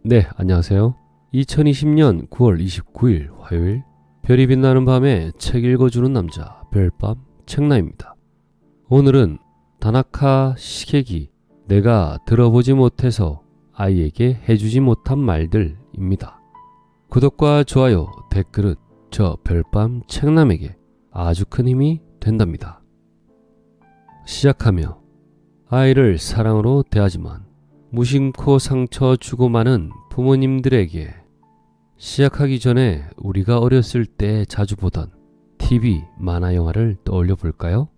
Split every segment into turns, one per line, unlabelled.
네, 안녕하세요. 2020년 9월 29일 화요일 별이 빛나는 밤에 책 읽어주는 남자 별밤 책나입니다. 오늘은 다나카 시게기 내가 들어보지 못해서 아이에게 해주지 못한 말들입니다. 구독과 좋아요, 댓글은 저 별밤 책남에게 아주 큰 힘이 된답니다. 시작하며 아이를 사랑으로 대하지만 무심코 상처 주고 마는 부모님들에게 시작하기 전에 우리가 어렸을 때 자주 보던 TV 만화 영화를 떠올려 볼까요?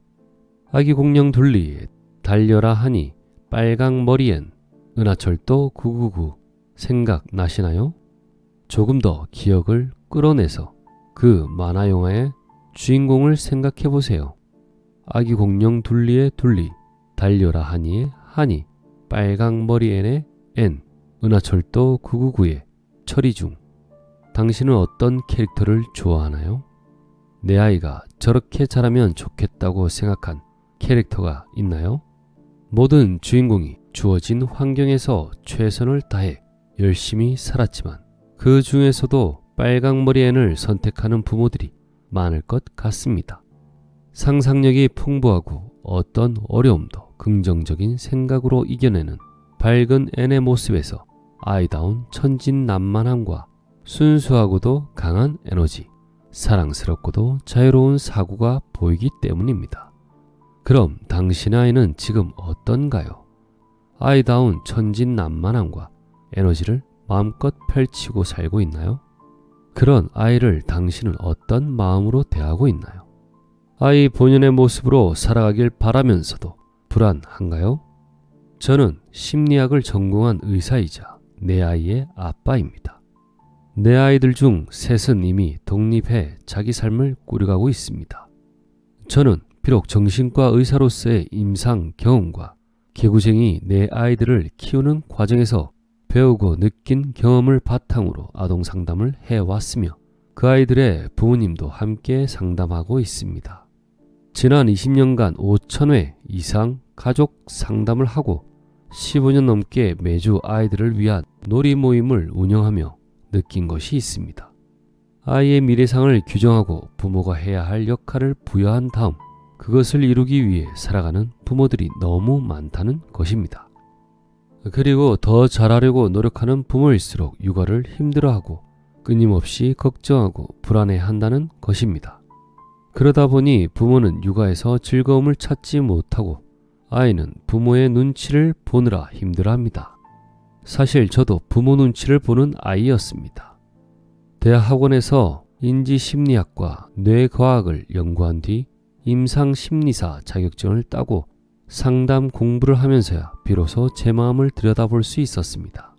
아기 공룡 둘리, 달려라 하니, 빨강 머리엔, 은하철도 999 생각나시나요? 조금 더 기억을 끌어내서 그 만화 영화의 주인공을 생각해 보세요. 아기 공룡 둘리의 둘리, 달려라 하니의 하니, 빨강 머리엔의 N, 은하철도 999의 철이 중. 당신은 어떤 캐릭터를 좋아하나요? 내 아이가 저렇게 자라면 좋겠다고 생각한 캐릭터가 있나요? 모든 주인공이 주어진 환경에서 최선을 다해 열심히 살았지만 그 중에서도 빨강머리엔을 선택하는 부모들이 많을 것 같습니다. 상상력이 풍부하고 어떤 어려움도 긍정적인 생각으로 이겨내는 밝은 N의 모습에서 아이다운 천진난만함과 순수하고도 강한 에너지, 사랑스럽고도 자유로운 사고가 보이기 때문입니다. 그럼 당신의 아이는 지금 어떤가요? 아이다운 천진난만함과 에너지를 마음껏 펼치고 살고 있나요? 그런 아이를 당신은 어떤 마음으로 대하고 있나요? 아이 본연의 모습으로 살아가길 바라면서도 불안한가요? 저는 심리학을 전공한 의사이자 내 아이의 아빠입니다. 내 아이들 중 셋은 이미 독립해 자기 삶을 꾸려가고 있습니다. 저는 비록 정신과 의사로서의 임상 경험과 개구쟁이 내 아이들을 키우는 과정에서 배우고 느낀 경험을 바탕으로 아동 상담을 해왔으며 그 아이들의 부모님도 함께 상담하고 있습니다. 지난 20년간 5,000회 이상 가족 상담을 하고 15년 넘게 매주 아이들을 위한 놀이 모임을 운영하며 느낀 것이 있습니다. 아이의 미래상을 규정하고 부모가 해야 할 역할을 부여한 다음 그것을 이루기 위해 살아가는 부모들이 너무 많다는 것입니다. 그리고 더 잘하려고 노력하는 부모일수록 육아를 힘들어하고 끊임없이 걱정하고 불안해한다는 것입니다. 그러다 보니 부모는 육아에서 즐거움을 찾지 못하고 아이는 부모의 눈치를 보느라 힘들어합니다. 사실 저도 부모 눈치를 보는 아이였습니다. 대학학원에서 인지심리학과 뇌과학을 연구한 뒤 임상심리사 자격증을 따고 상담 공부를 하면서야 비로소 제 마음을 들여다볼 수 있었습니다.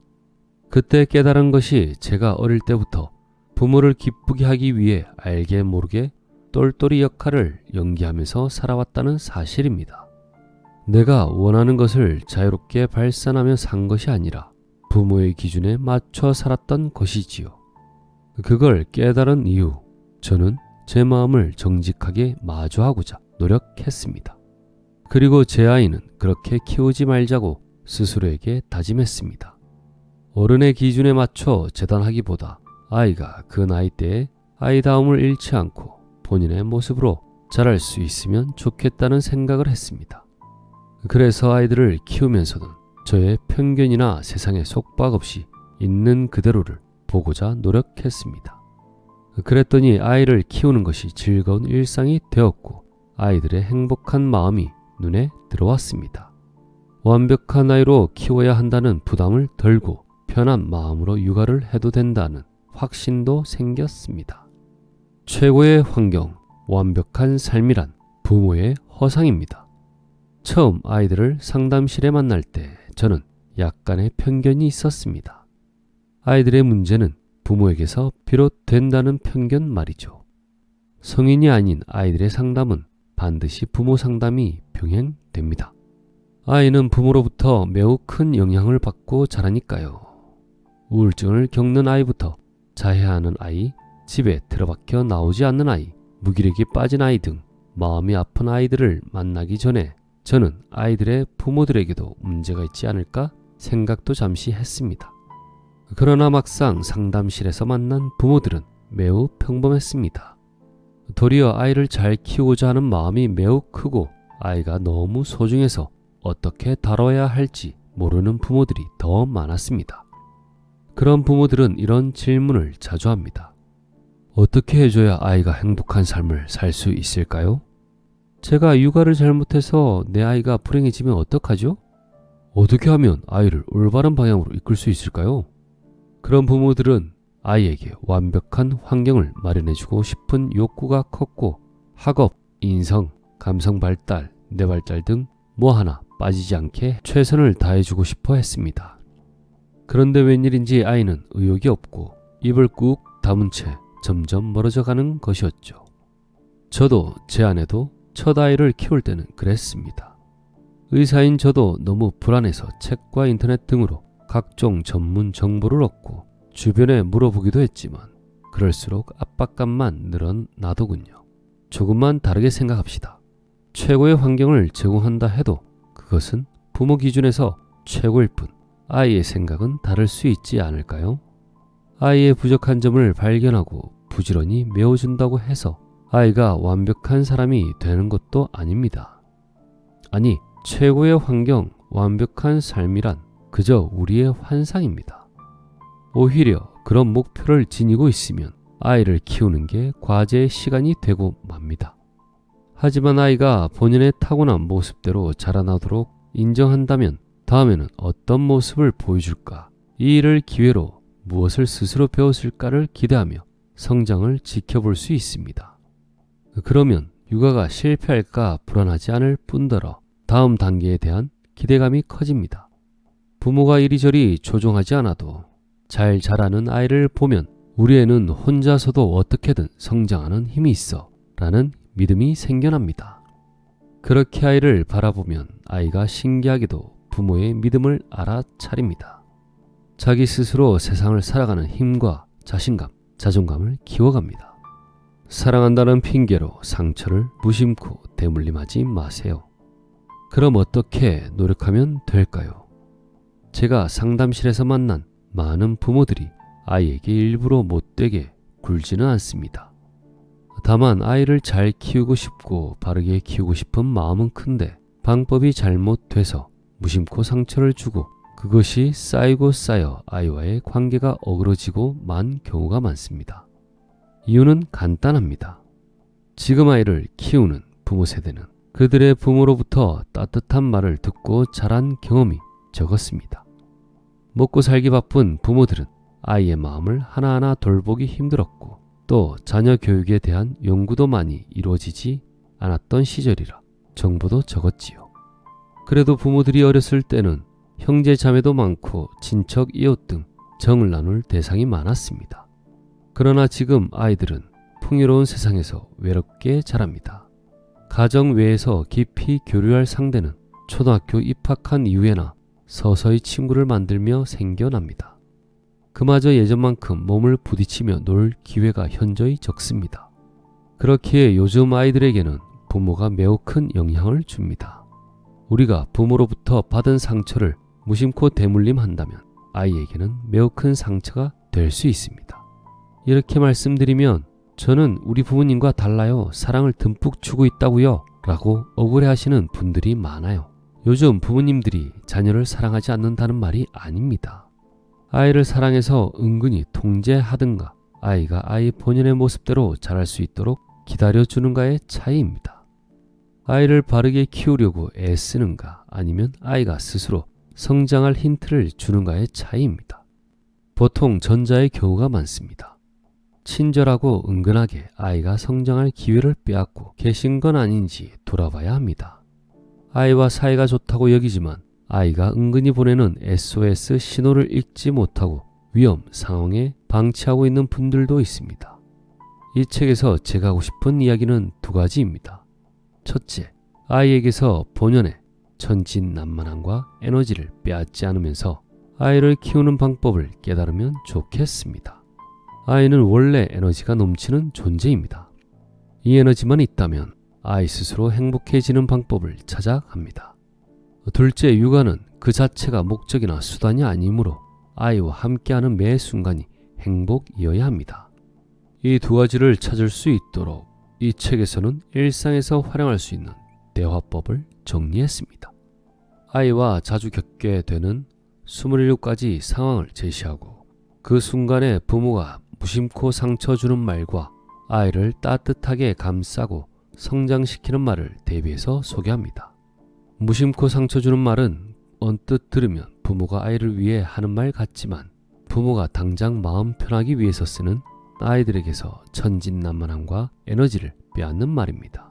그때 깨달은 것이 제가 어릴 때부터 부모를 기쁘게 하기 위해 알게 모르게 똘똘이 역할을 연기하면서 살아왔다는 사실입니다. 내가 원하는 것을 자유롭게 발산하며 산 것이 아니라 부모의 기준에 맞춰 살았던 것이지요. 그걸 깨달은 이후 저는 제 마음을 정직하게 마주하고자 노력했습니다. 그리고 제 아이는 그렇게 키우지 말자고 스스로에게 다짐했습니다. 어른의 기준에 맞춰 재단하기보다 아이가 그 나이 때에 아이다움을 잃지 않고 본인의 모습으로 자랄 수 있으면 좋겠다는 생각을 했습니다. 그래서 아이들을 키우면서는 저의 편견이나 세상에 속박 없이 있는 그대로를 보고자 노력했습니다. 그랬더니 아이를 키우는 것이 즐거운 일상이 되었고 아이들의 행복한 마음이 눈에 들어왔습니다. 완벽한 아이로 키워야 한다는 부담을 덜고 편한 마음으로 육아를 해도 된다는 확신도 생겼습니다. 최고의 환경, 완벽한 삶이란 부모의 허상입니다. 처음 아이들을 상담실에 만날 때 저는 약간의 편견이 있었습니다. 아이들의 문제는 부모에게서 비롯된다는 편견 말이죠. 성인이 아닌 아이들의 상담은 반드시 부모 상담이 병행됩니다. 아이는 부모로부터 매우 큰 영향을 받고 자라니까요. 우울증을 겪는 아이부터 자해하는 아이, 집에 틀어박혀 나오지 않는 아이, 무기력이 빠진 아이 등 마음이 아픈 아이들을 만나기 전에 저는 아이들의 부모들에게도 문제가 있지 않을까 생각도 잠시 했습니다. 그러나 막상 상담실에서 만난 부모들은 매우 평범했습니다. 도리어 아이를 잘 키우고자 하는 마음이 매우 크고 아이가 너무 소중해서 어떻게 다뤄야 할지 모르는 부모들이 더 많았습니다. 그런 부모들은 이런 질문을 자주 합니다. 어떻게 해줘야 아이가 행복한 삶을 살 수 있을까요? 제가 육아를 잘못해서 내 아이가 불행해지면 어떡하죠? 어떻게 하면 아이를 올바른 방향으로 이끌 수 있을까요? 그런 부모들은 아이에게 완벽한 환경을 마련해주고 싶은 욕구가 컸고 학업, 인성, 감성 발달, 뇌발달 등 뭐 하나 빠지지 않게 최선을 다해주고 싶어 했습니다. 그런데 웬일인지 아이는 의욕이 없고 입을 꾹 다문 채 점점 멀어져 가는 것이었죠. 저도 제 아내도 첫 아이를 키울 때는 그랬습니다. 의사인 저도 너무 불안해서 책과 인터넷 등으로 각종 전문 정보를 얻고 주변에 물어보기도 했지만 그럴수록 압박감만 늘어나더군요. 조금만 다르게 생각합시다. 최고의 환경을 제공한다 해도 그것은 부모 기준에서 최고일 뿐 아이의 생각은 다를 수 있지 않을까요? 아이의 부족한 점을 발견하고 부지런히 메워준다고 해서 아이가 완벽한 사람이 되는 것도 아닙니다. 아니, 최고의 환경, 완벽한 삶이란 그저 우리의 환상입니다. 오히려 그런 목표를 지니고 있으면 아이를 키우는 게 과제의 시간이 되고 맙니다. 하지만 아이가 본인의 타고난 모습대로 자라나도록 인정한다면 다음에는 어떤 모습을 보여줄까? 이 일을 기회로 무엇을 스스로 배웠을까를 기대하며 성장을 지켜볼 수 있습니다. 그러면 육아가 실패할까 불안하지 않을 뿐더러 다음 단계에 대한 기대감이 커집니다. 부모가 이리저리 조종하지 않아도 잘 자라는 아이를 보면 우리 애는 혼자서도 어떻게든 성장하는 힘이 있어 라는 믿음이 생겨납니다. 그렇게 아이를 바라보면 아이가 신기하게도 부모의 믿음을 알아차립니다. 자기 스스로 세상을 살아가는 힘과 자신감, 자존감을 키워갑니다. 사랑한다는 핑계로 상처를 무심코 대물림하지 마세요. 그럼 어떻게 노력하면 될까요? 제가 상담실에서 만난 많은 부모들이 아이에게 일부러 못되게 굴지는 않습니다. 다만 아이를 잘 키우고 싶고 바르게 키우고 싶은 마음은 큰데 방법이 잘못돼서 무심코 상처를 주고 그것이 쌓이고 쌓여 아이와의 관계가 어그러지고 만 경우가 많습니다. 이유는 간단합니다. 지금 아이를 키우는 부모 세대는 그들의 부모로부터 따뜻한 말을 듣고 자란 경험이 적었습니다. 먹고 살기 바쁜 부모들은 아이의 마음을 하나하나 돌보기 힘들었고 또 자녀 교육에 대한 연구도 많이 이루어지지 않았던 시절이라 정보도 적었지요. 그래도 부모들이 어렸을 때는 형제 자매도 많고 친척 이웃 등 정을 나눌 대상이 많았습니다. 그러나 지금 아이들은 풍요로운 세상에서 외롭게 자랍니다. 가정 외에서 깊이 교류할 상대는 초등학교 입학한 이후에나 서서히 친구를 만들며 생겨납니다. 그마저 예전만큼 몸을 부딪히며 놀 기회가 현저히 적습니다. 그렇기에 요즘 아이들에게는 부모가 매우 큰 영향을 줍니다. 우리가 부모로부터 받은 상처를 무심코 대물림한다면 아이에게는 매우 큰 상처가 될 수 있습니다. 이렇게 말씀드리면 저는 우리 부모님과 달라요. 사랑을 듬뿍 주고 있다고요. 라고 억울해하시는 분들이 많아요. 요즘 부모님들이 자녀를 사랑하지 않는다는 말이 아닙니다. 아이를 사랑해서 은근히 통제하든가 아이가 아이 본연의 모습대로 자랄 수 있도록 기다려주는가의 차이입니다. 아이를 바르게 키우려고 애쓰는가 아니면 아이가 스스로 성장할 힌트를 주는가의 차이입니다. 보통 전자의 경우가 많습니다. 친절하고 은근하게 아이가 성장할 기회를 빼앗고 계신 건 아닌지 돌아봐야 합니다. 아이와 사이가 좋다고 여기지만 아이가 은근히 보내는 SOS 신호를 읽지 못하고 위험 상황에 방치하고 있는 분들도 있습니다. 이 책에서 제가 하고 싶은 이야기는 두 가지입니다. 첫째, 아이에게서 본연의 천진난만함과 에너지를 빼앗지 않으면서 아이를 키우는 방법을 깨달으면 좋겠습니다. 아이는 원래 에너지가 넘치는 존재입니다. 이 에너지만 있다면 아이 스스로 행복해지는 방법을 찾아갑니다. 둘째, 육아는 그 자체가 목적이나 수단이 아니므로 아이와 함께하는 매 순간이 행복이어야 합니다. 이 두 가지를 찾을 수 있도록 이 책에서는 일상에서 활용할 수 있는 대화법을 정리했습니다. 아이와 자주 겪게 되는 27가지 상황을 제시하고 그 순간에 부모가 무심코 상처 주는 말과 아이를 따뜻하게 감싸고 성장시키는 말을 대비해서 소개합니다. 무심코 상처 주는 말은 언뜻 들으면 부모가 아이를 위해 하는 말 같지만 부모가 당장 마음 편하기 위해서 쓰는 아이들에게서 천진난만함과 에너지를 빼앗는 말입니다.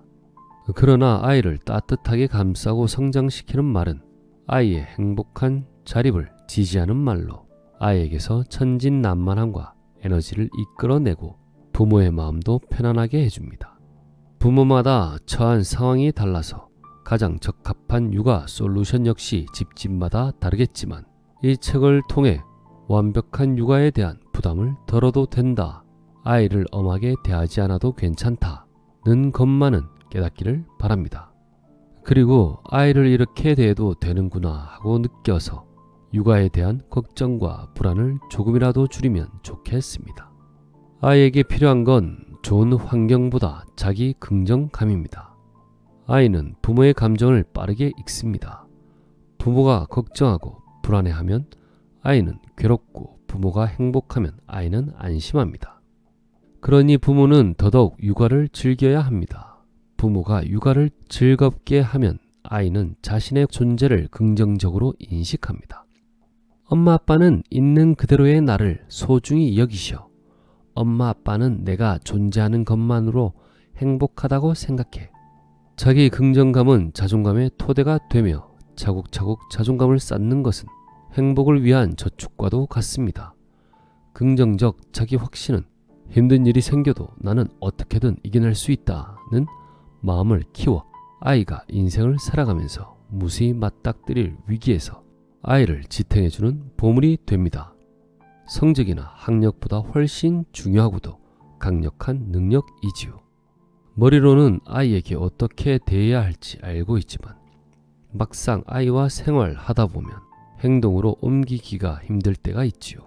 그러나 아이를 따뜻하게 감싸고 성장시키는 말은 아이의 행복한 자립을 지지하는 말로 아이에게서 천진난만함과 에너지를 이끌어내고 부모의 마음도 편안하게 해줍니다. 부모마다 처한 상황이 달라서 가장 적합한 육아 솔루션 역시 집집마다 다르겠지만 이 책을 통해 완벽한 육아에 대한 부담을 덜어도 된다, 아이를 엄하게 대하지 않아도 괜찮다는 것만은 깨닫기를 바랍니다. 그리고 아이를 이렇게 대해도 되는구나 하고 느껴서 육아에 대한 걱정과 불안을 조금이라도 줄이면 좋겠습니다. 아이에게 필요한 건 좋은 환경보다 자기 긍정감입니다. 아이는 부모의 감정을 빠르게 읽습니다. 부모가 걱정하고 불안해하면 아이는 괴롭고 부모가 행복하면 아이는 안심합니다. 그러니 부모는 더더욱 육아를 즐겨야 합니다. 부모가 육아를 즐겁게 하면 아이는 자신의 존재를 긍정적으로 인식합니다. 엄마 아빠는 있는 그대로의 나를 소중히 여기셔. 엄마 아빠는 내가 존재하는 것만으로 행복하다고 생각해. 자기 긍정감은 자존감의 토대가 되며 차곡차곡 자존감을 쌓는 것은 행복을 위한 저축과도 같습니다. 긍정적 자기 확신은 힘든 일이 생겨도 나는 어떻게든 이겨낼 수 있다는 마음을 키워 아이가 인생을 살아가면서 무수히 맞닥뜨릴 위기에서 아이를 지탱해주는 보물이 됩니다. 성적이나 학력보다 훨씬 중요하고도 강력한 능력이지요. 머리로는 아이에게 어떻게 대해야 할지 알고 있지만 막상 아이와 생활하다 보면 행동으로 옮기기가 힘들 때가 있지요.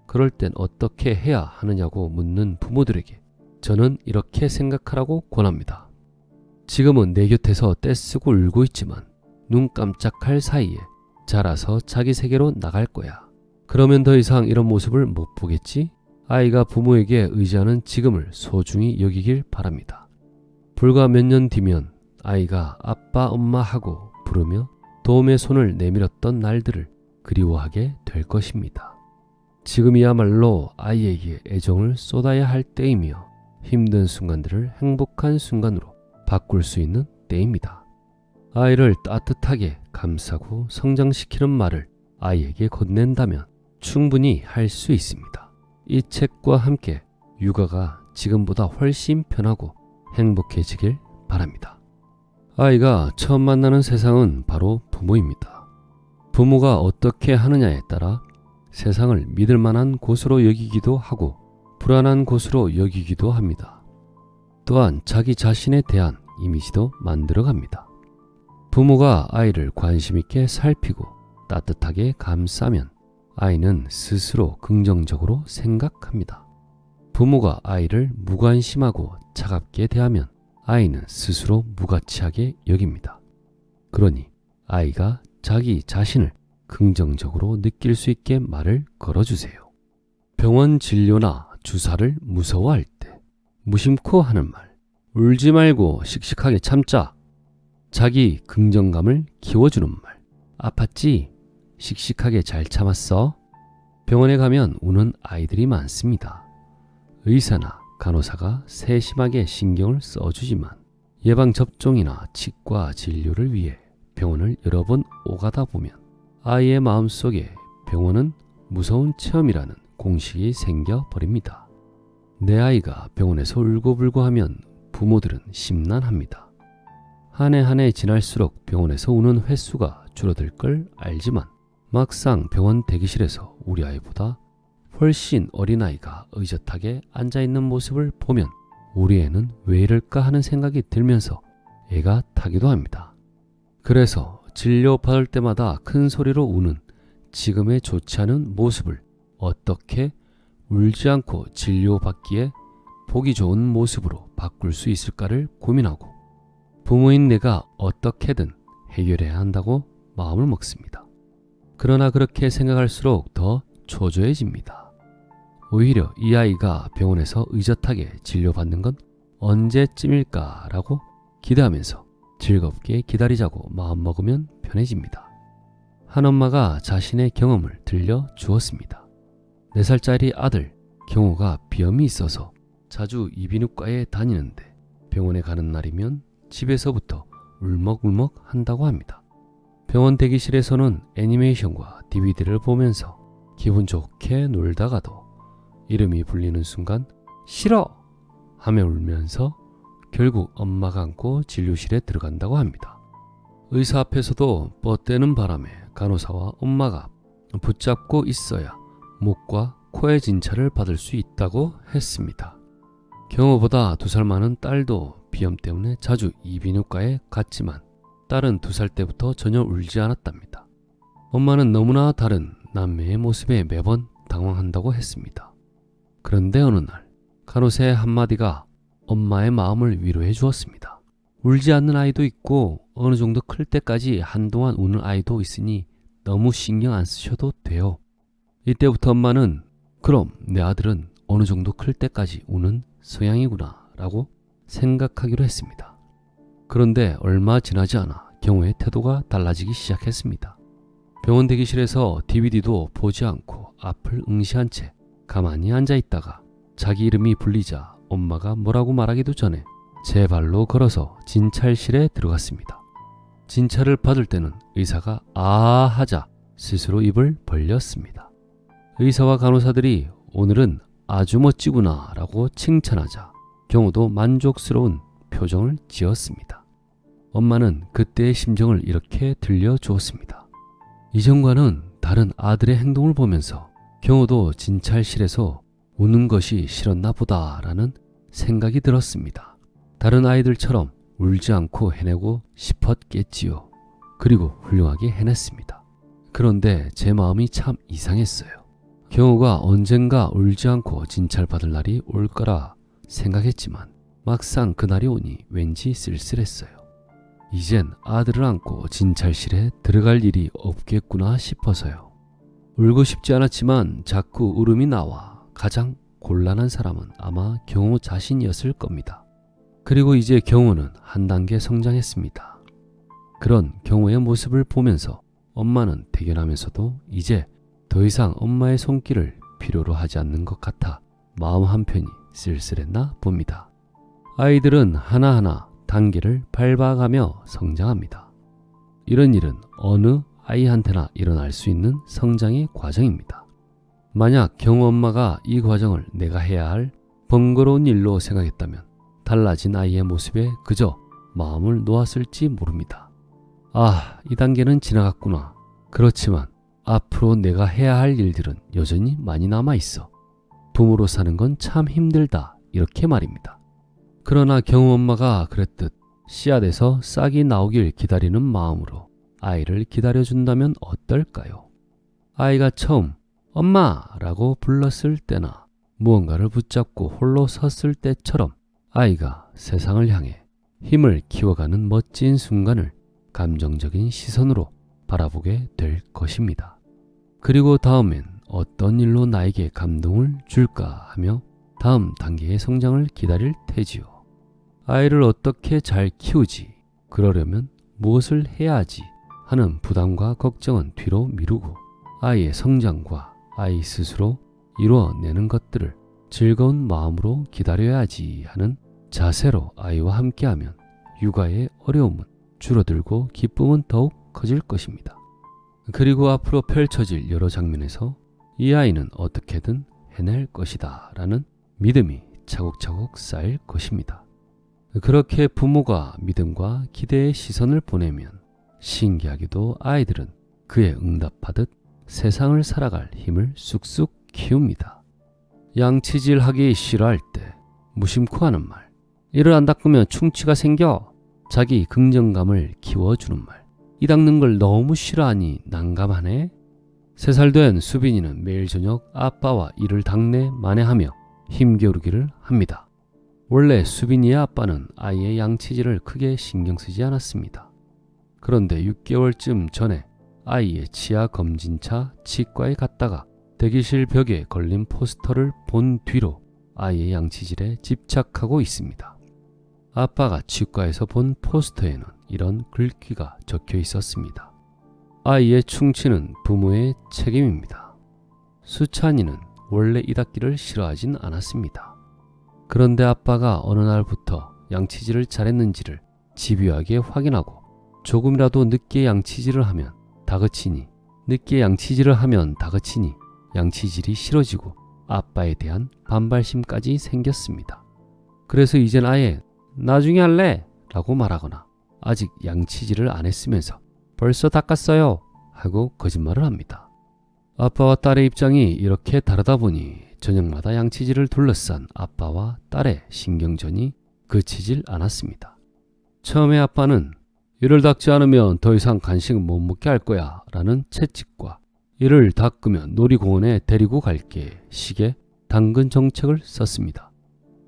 그럴 땐 어떻게 해야 하느냐고 묻는 부모들에게 저는 이렇게 생각하라고 권합니다. 지금은 내 곁에서 떼쓰고 울고 있지만 눈 깜짝할 사이에 자라서 자기 세계로 나갈 거야. 그러면 더 이상 이런 모습을 못 보겠지? 아이가 부모에게 의지하는 지금을 소중히 여기길 바랍니다. 불과 몇 년 뒤면 아이가 아빠 엄마 하고 부르며 도움의 손을 내밀었던 날들을 그리워하게 될 것입니다. 지금이야말로 아이에게 애정을 쏟아야 할 때이며 힘든 순간들을 행복한 순간으로 바꿀 수 있는 때입니다. 아이를 따뜻하게 감싸고 성장시키는 말을 아이에게 건넨다면 충분히 할 수 있습니다. 이 책과 함께 육아가 지금보다 훨씬 편하고 행복해지길 바랍니다. 아이가 처음 만나는 세상은 바로 부모입니다. 부모가 어떻게 하느냐에 따라 세상을 믿을 만한 곳으로 여기기도 하고 불안한 곳으로 여기기도 합니다. 또한 자기 자신에 대한 이미지도 만들어갑니다. 부모가 아이를 관심 있게 살피고 따뜻하게 감싸면 아이는 스스로 긍정적으로 생각합니다. 부모가 아이를 무관심하고 차갑게 대하면 아이는 스스로 무가치하게 여깁니다. 그러니 아이가 자기 자신을 긍정적으로 느낄 수 있게 말을 걸어주세요. 병원 진료나 주사를 무서워할 때 무심코 하는 말, 울지 말고 씩씩하게 참자. 자기 긍정감을 키워주는 말, 아팠지? 씩씩하게 잘 참았어? 병원에 가면 우는 아이들이 많습니다. 의사나 간호사가 세심하게 신경을 써주지만 예방접종이나 치과 진료를 위해 병원을 여러 번 오가다 보면 아이의 마음속에 병원은 무서운 체험이라는 공식이 생겨버립니다. 내 아이가 병원에서 울고불고 하면 부모들은 심란합니다. 한 해 한 해 지날수록 병원에서 우는 횟수가 줄어들 걸 알지만 막상 병원 대기실에서 우리 아이보다 훨씬 어린아이가 의젓하게 앉아있는 모습을 보면 우리 애는 왜 이럴까 하는 생각이 들면서 애가 타기도 합니다. 그래서 진료받을 때마다 큰 소리로 우는 지금의 좋지 않은 모습을 어떻게 울지 않고 진료받기에 보기 좋은 모습으로 바꿀 수 있을까를 고민하고 부모인 내가 어떻게든 해결해야 한다고 마음을 먹습니다. 그러나 그렇게 생각할수록 더 초조해집니다. 오히려 이 아이가 병원에서 의젓하게 진료받는 건 언제쯤일까라고 기대하면서 즐겁게 기다리자고 마음먹으면 편해집니다. 한 엄마가 자신의 경험을 들려주었습니다. 4살짜리 아들 경호가 비염이 있어서 자주 이비인후과에 다니는데 병원에 가는 날이면 집에서부터 울먹울먹 한다고 합니다. 병원 대기실에서는 애니메이션과 DVD를 보면서 기분 좋게 놀다가도 이름이 불리는 순간 싫어! 하며 울면서 결국 엄마가 안고 진료실에 들어간다고 합니다. 의사 앞에서도 뻗대는 바람에 간호사와 엄마가 붙잡고 있어야 목과 코의 진찰을 받을 수 있다고 했습니다. 경호보다 2살 많은 딸도 비염 때문에 자주 이비인후과에 갔지만 딸은 2살 때부터 전혀 울지 않았답니다. 엄마는 너무나 다른 남매의 모습에 매번 당황한다고 했습니다. 그런데 어느 날 간호사의 한마디가 엄마의 마음을 위로해 주었습니다. 울지 않는 아이도 있고 어느 정도 클 때까지 한동안 우는 아이도 있으니 너무 신경 안 쓰셔도 돼요. 이때부터 엄마는 그럼 내 아들은 어느 정도 클 때까지 우는 성향이구나 라고 생각하기로 했습니다. 그런데 얼마 지나지 않아 경호의 태도가 달라지기 시작했습니다. 병원 대기실에서 DVD도 보지 않고 앞을 응시한 채 가만히 앉아있다가 자기 이름이 불리자 엄마가 뭐라고 말하기도 전에 제 발로 걸어서 진찰실에 들어갔습니다. 진찰을 받을 때는 의사가 아 하자 스스로 입을 벌렸습니다. 의사와 간호사들이 오늘은 아주 멋지구나 라고 칭찬하자 경호도 만족스러운 표정을 지었습니다. 엄마는 그때의 심정을 이렇게 들려주었습니다. 이전과는 다른 아들의 행동을 보면서 경호도 진찰실에서 우는 것이 싫었나 보다라는 생각이 들었습니다. 다른 아이들처럼 울지 않고 해내고 싶었겠지요. 그리고 훌륭하게 해냈습니다. 그런데 제 마음이 참 이상했어요. 경호가 언젠가 울지 않고 진찰받을 날이 올 거라 생각했지만 막상 그날이 오니 왠지 쓸쓸했어요. 이젠 아들을 안고 진찰실에 들어갈 일이 없겠구나 싶어서요. 울고 싶지 않았지만 자꾸 울음이 나와 가장 곤란한 사람은 아마 경호 자신이었을 겁니다. 그리고 이제 경호는 한 단계 성장했습니다. 그런 경호의 모습을 보면서 엄마는 대견하면서도 이제 더 이상 엄마의 손길을 필요로 하지 않는 것 같아 마음 한편이 쓸쓸했나 봅니다. 아이들은 하나하나 단계를 밟아가며 성장합니다. 이런 일은 어느 아이한테나 일어날 수 있는 성장의 과정입니다. 만약 경호 엄마가 이 과정을 내가 해야 할 번거로운 일로 생각했다면 달라진 아이의 모습에 그저 마음을 놓았을지 모릅니다. 아, 이 단계는 지나갔구나. 그렇지만 앞으로 내가 해야 할 일들은 여전히 많이 남아있어. 부모로 사는 건 참 힘들다. 이렇게 말입니다. 그러나 경호 엄마가 그랬듯 씨앗에서 싹이 나오길 기다리는 마음으로 아이를 기다려준다면 어떨까요? 아이가 처음 엄마라고 불렀을 때나 무언가를 붙잡고 홀로 섰을 때처럼 아이가 세상을 향해 힘을 키워가는 멋진 순간을 감정적인 시선으로 바라보게 될 것입니다. 그리고 다음엔 어떤 일로 나에게 감동을 줄까 하며 다음 단계의 성장을 기다릴 테지요. 아이를 어떻게 잘 키우지? 그러려면 무엇을 해야 하지? 하는 부담과 걱정은 뒤로 미루고 아이의 성장과 아이 스스로 이루어내는 것들을 즐거운 마음으로 기다려야지 하는 자세로 아이와 함께하면 육아의 어려움은 줄어들고 기쁨은 더욱 커질 것입니다. 그리고 앞으로 펼쳐질 여러 장면에서 이 아이는 어떻게든 해낼 것이다 라는 믿음이 차곡차곡 쌓일 것입니다. 그렇게 부모가 믿음과 기대의 시선을 보내면 신기하게도 아이들은 그에 응답하듯 세상을 살아갈 힘을 쑥쑥 키웁니다. 양치질하기 싫어할 때 무심코 하는 말, 이를 안 닦으면 충치가 생겨. 자기 긍정감을 키워주는 말, 이 닦는 걸 너무 싫어하니 난감하네. 3살 된 수빈이는 매일 저녁 아빠와 이를 닦내 만회하며 힘겨루기를 합니다. 원래 수빈이의 아빠는 아이의 양치질을 크게 신경 쓰지 않았습니다. 그런데 6개월쯤 전에 아이의 치아 검진차 치과에 갔다가 대기실 벽에 걸린 포스터를 본 뒤로 아이의 양치질에 집착하고 있습니다. 아빠가 치과에서 본 포스터에는 이런 글귀가 적혀 있었습니다. 아이의 충치는 부모의 책임입니다. 수찬이는 원래 이 닦기를 싫어하진 않았습니다. 그런데 아빠가 어느 날부터 양치질을 잘했는지를 집요하게 확인하고 조금이라도 늦게 양치질을 하면 다그치니, 늦게 양치질을 하면 다그치니 양치질이 싫어지고 아빠에 대한 반발심까지 생겼습니다. 그래서 이젠 아예 나중에 할래 라고 말하거나 아직 양치질을 안 했으면서 벌써 닦았어요 하고 거짓말을 합니다. 아빠와 딸의 입장이 이렇게 다르다 보니 저녁마다 양치질을 둘러싼 아빠와 딸의 신경전이 그치질 않았습니다. 처음에 아빠는 이를 닦지 않으면 더 이상 간식은 못 먹게 할 거야 라는 채찍과 이를 닦으면 놀이공원에 데리고 갈게 식의 당근 정책을 썼습니다.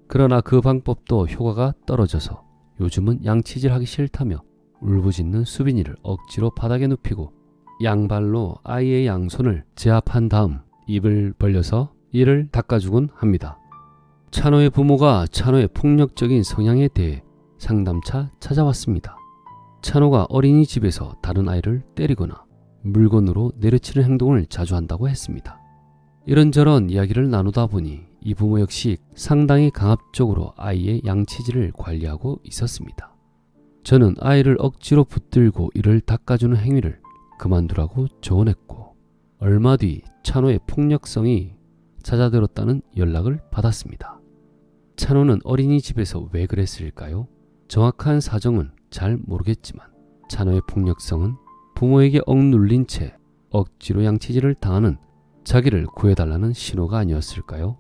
그러나 그 방법도 효과가 떨어져서 요즘은 양치질 하기 싫다며 울부짖는 수빈이를 억지로 바닥에 눕히고 양발로 아이의 양손을 제압한 다음 입을 벌려서 이를 닦아주곤 합니다. 찬호의 부모가 찬호의 폭력적인 성향에 대해 상담차 찾아왔습니다. 찬호가 어린이집에서 다른 아이를 때리거나 물건으로 내려치는 행동을 자주 한다고 했습니다. 이런저런 이야기를 나누다 보니 이 부모 역시 상당히 강압적으로 아이의 양치질을 관리하고 있었습니다. 저는 아이를 억지로 붙들고 이를 닦아주는 행위를 그만두라고 조언했고 얼마 뒤 찬호의 폭력성이 잦아들었다는 연락을 받았습니다. 찬호는 어린이집에서 왜 그랬을까요? 정확한 사정은 잘 모르겠지만 찬호의 폭력성은 부모에게 억눌린 채 억지로 양치질을 당하는 자기를 구해달라는 신호가 아니었을까요?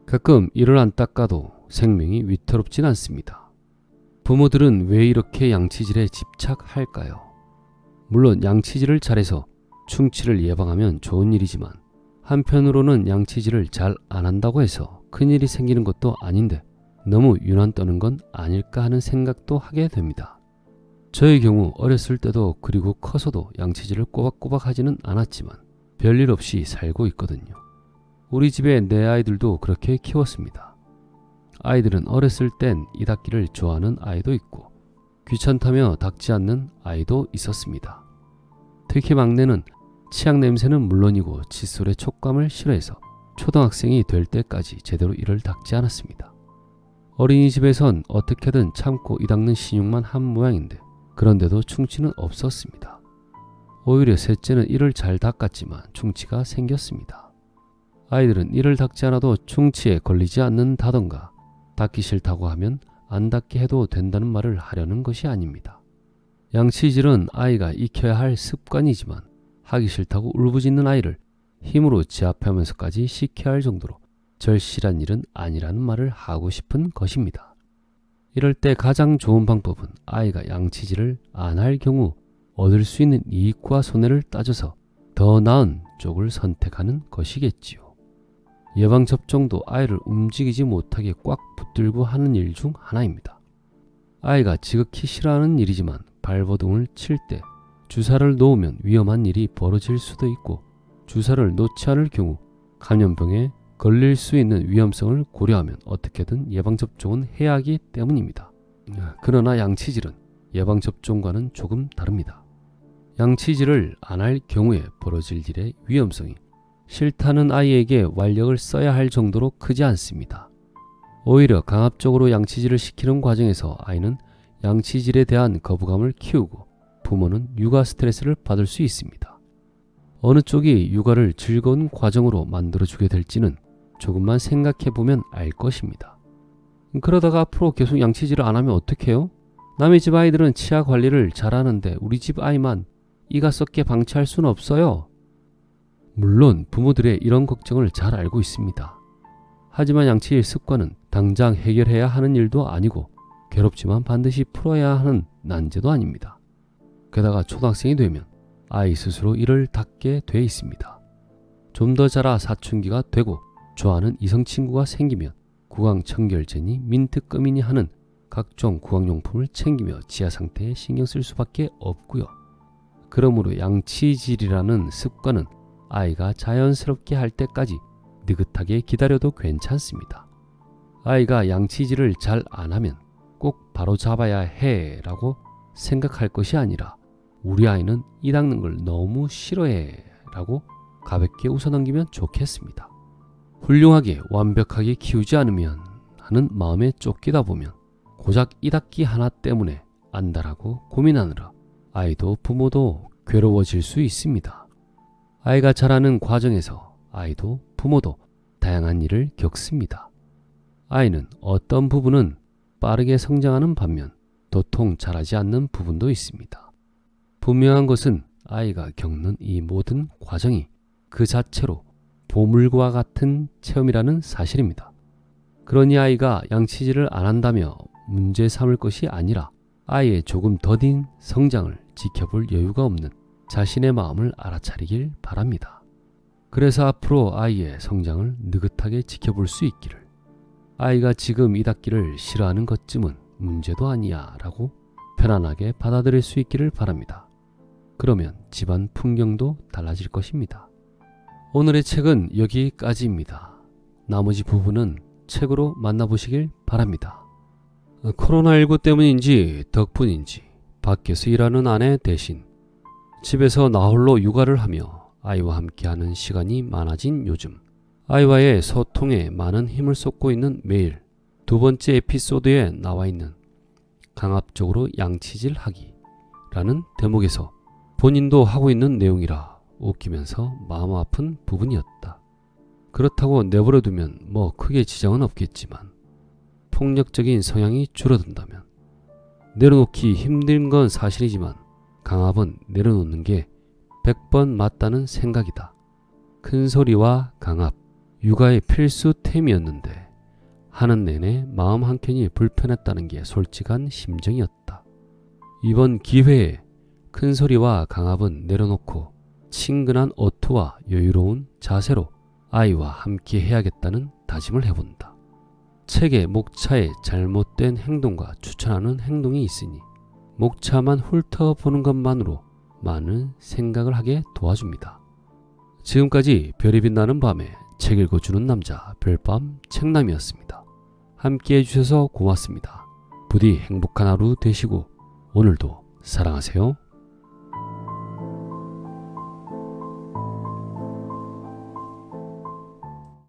가끔 이를 안 닦아도 생명이 위태롭진 않습니다. 부모들은 왜 이렇게 양치질에 집착할까요? 물론 양치질을 잘해서 충치를 예방하면 좋은 일이지만 한편으로는 양치질을 잘 안 한다고 해서 큰일이 생기는 것도 아닌데 너무 유난 떠는 건 아닐까 하는 생각도 하게 됩니다. 저의 경우 어렸을 때도 그리고 커서도 양치질을 꼬박꼬박 하지는 않았지만 별일 없이 살고 있거든요. 우리 집에 내 아이들도 그렇게 키웠습니다. 아이들은 어렸을 땐 이 닦기를 좋아하는 아이도 있고 귀찮다며 닦지 않는 아이도 있었습니다. 특히 막내는 치약 냄새는 물론이고 칫솔의 촉감을 싫어해서 초등학생이 될 때까지 제대로 이를 닦지 않았습니다. 어린이집에선 어떻게든 참고 이 닦는 신용만 한 모양인데 그런데도 충치는 없었습니다. 오히려 셋째는 이를 잘 닦았지만 충치가 생겼습니다. 아이들은 이를 닦지 않아도 충치에 걸리지 않는다던가 닦기 싫다고 하면 안 닦게 해도 된다는 말을 하려는 것이 아닙니다. 양치질은 아이가 익혀야 할 습관이지만 하기 싫다고 울부짖는 아이를 힘으로 제압하면서까지 시켜야 할 정도로 절실한 일은 아니라는 말을 하고 싶은 것입니다. 이럴 때 가장 좋은 방법은 아이가 양치질을 안 할 경우 얻을 수 있는 이익과 손해를 따져서 더 나은 쪽을 선택하는 것이겠지요. 예방접종도 아이를 움직이지 못하게 꽉 붙들고 하는 일 중 하나입니다. 아이가 지극히 싫어하는 일이지만 발버둥을 칠 때 주사를 놓으면 위험한 일이 벌어질 수도 있고 주사를 놓지 않을 경우 감염병에 걸릴 수 있는 위험성을 고려하면 어떻게든 예방접종은 해야 하기 때문입니다. 그러나 양치질은 예방접종과는 조금 다릅니다. 양치질을 안 할 경우에 벌어질 일의 위험성이 싫다는 아이에게 완력을 써야 할 정도로 크지 않습니다. 오히려 강압적으로 양치질을 시키는 과정에서 아이는 양치질에 대한 거부감을 키우고 부모는 육아 스트레스를 받을 수 있습니다. 어느 쪽이 육아를 즐거운 과정으로 만들어주게 될지는 조금만 생각해보면 알 것입니다. 그러다가 앞으로 계속 양치질을 안 하면 어떡해요? 남의 집 아이들은 치아 관리를 잘하는데 우리 집 아이만 이가 썩게 방치할 수는 없어요. 물론 부모들의 이런 걱정을 잘 알고 있습니다. 하지만 양치질 습관은 당장 해결해야 하는 일도 아니고 괴롭지만 반드시 풀어야 하는 난제도 아닙니다. 게다가 초등학생이 되면 아이 스스로 이를 닦게 돼 있습니다. 좀 더 자라 사춘기가 되고 좋아하는 이성 친구가 생기면 구강청결제니 민트껌이니 하는 각종 구강용품을 챙기며 지하 상태에 신경 쓸 수밖에 없고요. 그러므로 양치질이라는 습관은 아이가 자연스럽게 할 때까지 느긋하게 기다려도 괜찮습니다. 아이가 양치질을 잘 안 하면 꼭 바로 잡아야 해 라고 생각할 것이 아니라 우리 아이는 이 닦는 걸 너무 싫어해 라고 가볍게 웃어넘기면 좋겠습니다. 훌륭하게 완벽하게 키우지 않으면 하는 마음에 쫓기다 보면 고작 이 닦기 하나 때문에 안달하고 고민하느라 아이도 부모도 괴로워질 수 있습니다. 아이가 자라는 과정에서 아이도 부모도 다양한 일을 겪습니다. 아이는 어떤 부분은 빠르게 성장하는 반면 도통 자라지 않는 부분도 있습니다. 분명한 것은 아이가 겪는 이 모든 과정이 그 자체로 보물과 같은 체험이라는 사실입니다. 그러니 아이가 양치질을 안 한다며 문제 삼을 것이 아니라 아이의 조금 더딘 성장을 지켜볼 여유가 없는 자신의 마음을 알아차리길 바랍니다. 그래서 앞으로 아이의 성장을 느긋하게 지켜볼 수 있기를, 아이가 지금 이 닦기를 싫어하는 것쯤은 문제도 아니야 라고 편안하게 받아들일 수 있기를 바랍니다. 그러면 집안 풍경도 달라질 것입니다. 오늘의 책은 여기까지입니다. 나머지 부분은 책으로 만나보시길 바랍니다. 코로나19 때문인지 덕분인지 밖에서 일하는 아내 대신 집에서 나홀로 육아를 하며 아이와 함께하는 시간이 많아진 요즘, 아이와의 소통에 많은 힘을 쏟고 있는 매일 두 번째 에피소드에 나와 있는 강압적으로 양치질하기 라는 대목에서 본인도 하고 있는 내용이라 웃기면서 마음 아픈 부분이었다. 그렇다고 내버려두면 뭐 크게 지장은 없겠지만 폭력적인 성향이 줄어든다면, 내려놓기 힘든 건 사실이지만 강압은 내려놓는 게 100번 맞다는 생각이다. 큰소리와 강압, 육아의 필수템이었는데 하는 내내 마음 한켠이 불편했다는 게 솔직한 심정이었다. 이번 기회에 큰소리와 강압은 내려놓고 친근한 어투와 여유로운 자세로 아이와 함께 해야겠다는 다짐을 해본다. 책에 목차에 잘못된 행동과 추천하는 행동이 있으니 목차만 훑어보는 것만으로 많은 생각을 하게 도와줍니다. 지금까지 별이 빛나는 밤에 책 읽어주는 남자 별밤 책남이었습니다. 함께 해주셔서 고맙습니다. 부디 행복한 하루 되시고 오늘도 사랑하세요.